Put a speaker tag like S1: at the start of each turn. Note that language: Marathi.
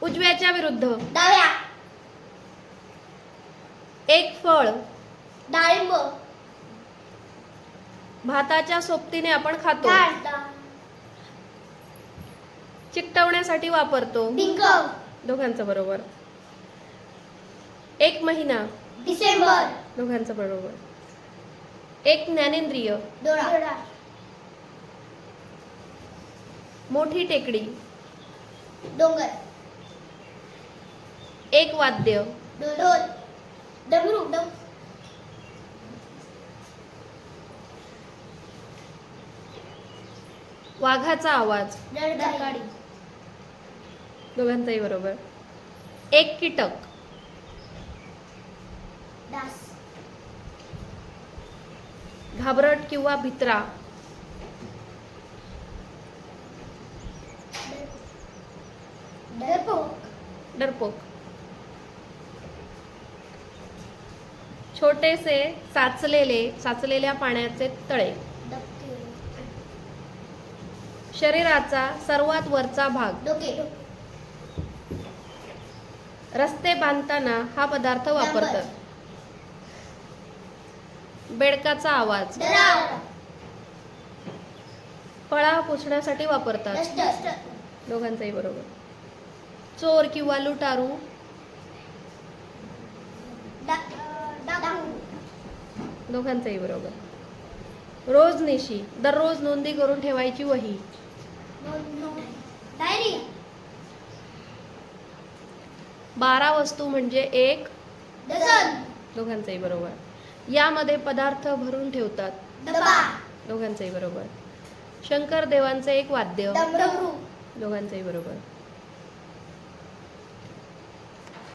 S1: उजव्याच्या विरुद्ध.
S2: डाव्या.
S1: एक फळ.
S2: डाळिंब.
S1: भाताच्या सोबतीने आपण खातो.
S2: डाळ.
S1: चिकटवण्यासाठी वापरतो.
S2: डिंक.
S1: दोघांचं बरोबर. एक महिना.
S2: डिसेंबर.
S1: दोघांचं बरोबर. एक ज्ञानेंद्रिय.
S2: डोळा.
S1: मोठी टेकडी.
S2: डोंगर.
S1: एक वाद्य.
S2: ढोल. डमरू.
S1: वाघाचा आवाज.
S2: डरकाळी.
S1: दोघांचंही बरोबर. एक कीटक.
S2: डास.
S1: घाबरट किंवा भित्रा. डरपोक. छोटेसे साचलेल्या पाण्याचे तळे. शरीराचा सर्वात वरचा भाग.
S2: डोके.
S1: रस्ते बांधताना हा पदार्थ वापरतात. बेडकाचा आवाज.
S2: डराळ.
S1: फळा पुसण्यासाठी वापरतात.
S2: डस्टर.
S1: दोघांचंही बरोबर. चोर किंवा लुटारू.
S2: डाकू.
S1: दोघांचंही बरोबर. रोजनिशी दररोज नोंदी करून ठेवायची वही.
S2: डायरी.
S1: 12 वस्तू म्हणजे एक
S2: डझन.
S1: दोघांचंही बरोबर. यामध्ये पदार्थ भरून ठेवतात.
S2: डबा.
S1: दोघांचंही बरोबर. शंकर देवांचे एक वाद्य.
S2: डमरू.
S1: दोघांचंही बरोबर.